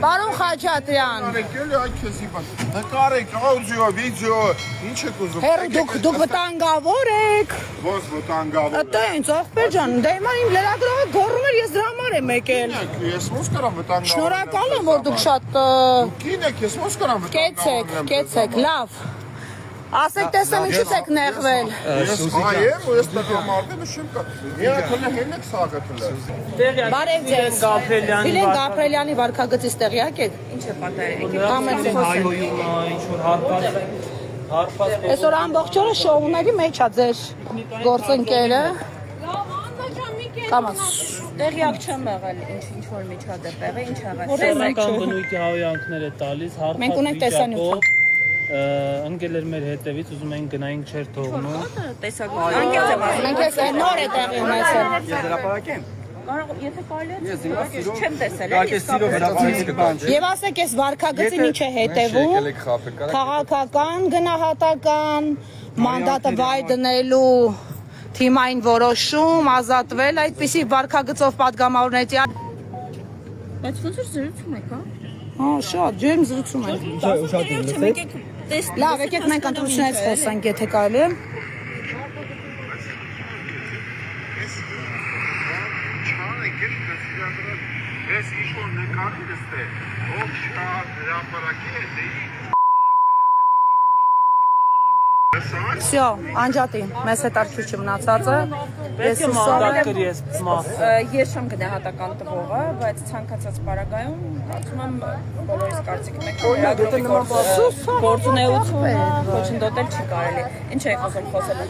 Պարոն Խաչատրյան։ Նկարեք, աուդիո, վիդեո, ինչ եք ուզում։ Հերո դուք վտանգավոր եք։ Ո՞ս վտանգավոր։ Տենց ախպեր ջան, դե հիմա իմ լրագրողը գոռում էր, ես դրա համար եմ եկել։ Ես ո՞ս կարամ վտանգավոր։ Շնորհակալ եմ, որ դուք շատ Կին եք, ես ո՞ս կարամ վտանգավոր։ Կեցեք, լավ։ Ասեք, տեսեմ ինչու՞ց եք նեղվել։ Ես այեմ ու ես տղամարդը շեմ կա։ Միակը հենեք սաղաթը։ Բարև ձեզ։ Վիլեն Գաբրելյանի վարքագծից տեղյակ եք։ Ինչ է պատահել։ Այսօր ամբողջ օրը շոուների մեջ է ձեր գործընկերը։ Կամաց տեղյակ չեմ եղել ինչ որ միջադեպ եղել, ինչ եղել։ Սեռական բնույթի հավյանքներ է տալիս, Մենք ունենք տեսանյութ։ Ընկել էր մեր հետևից, ուզում ենք գնայինք չեր թողնում։ Մենք ես նոր է տեղի ունեցել։ Եթե կարելի է չեմ տեսել, Եվ ասեք, այս վարքագծին ինչ է հետևում, քաղաքական, գնահատական, մանդատը վայ դնելու, թիմային որոշում, ազատվել, այդպիսի վարքագծով պատգամավորների։ բայց ոնց որ զրուցում եք, հա։ Հա, շատ ջերմ զրուցում ենք։ Լավ, եկեք մենք ընտրությունից խոսանք, եթե կարելի է։ Ես ինչ-որ նկարի դստե, ով շա հրապարակի է, Всё, անջատի, մեզ հետ արքյուչը մնացածը։ Ես Ես չեմ գնահատական տվողը, բայց ցանկացած պարագայում կարծում եմ բոլորիս կարծիքն եք գործունեություն ոչնդոտել չի կարելի։ Ինչ եք ուզում խոսել։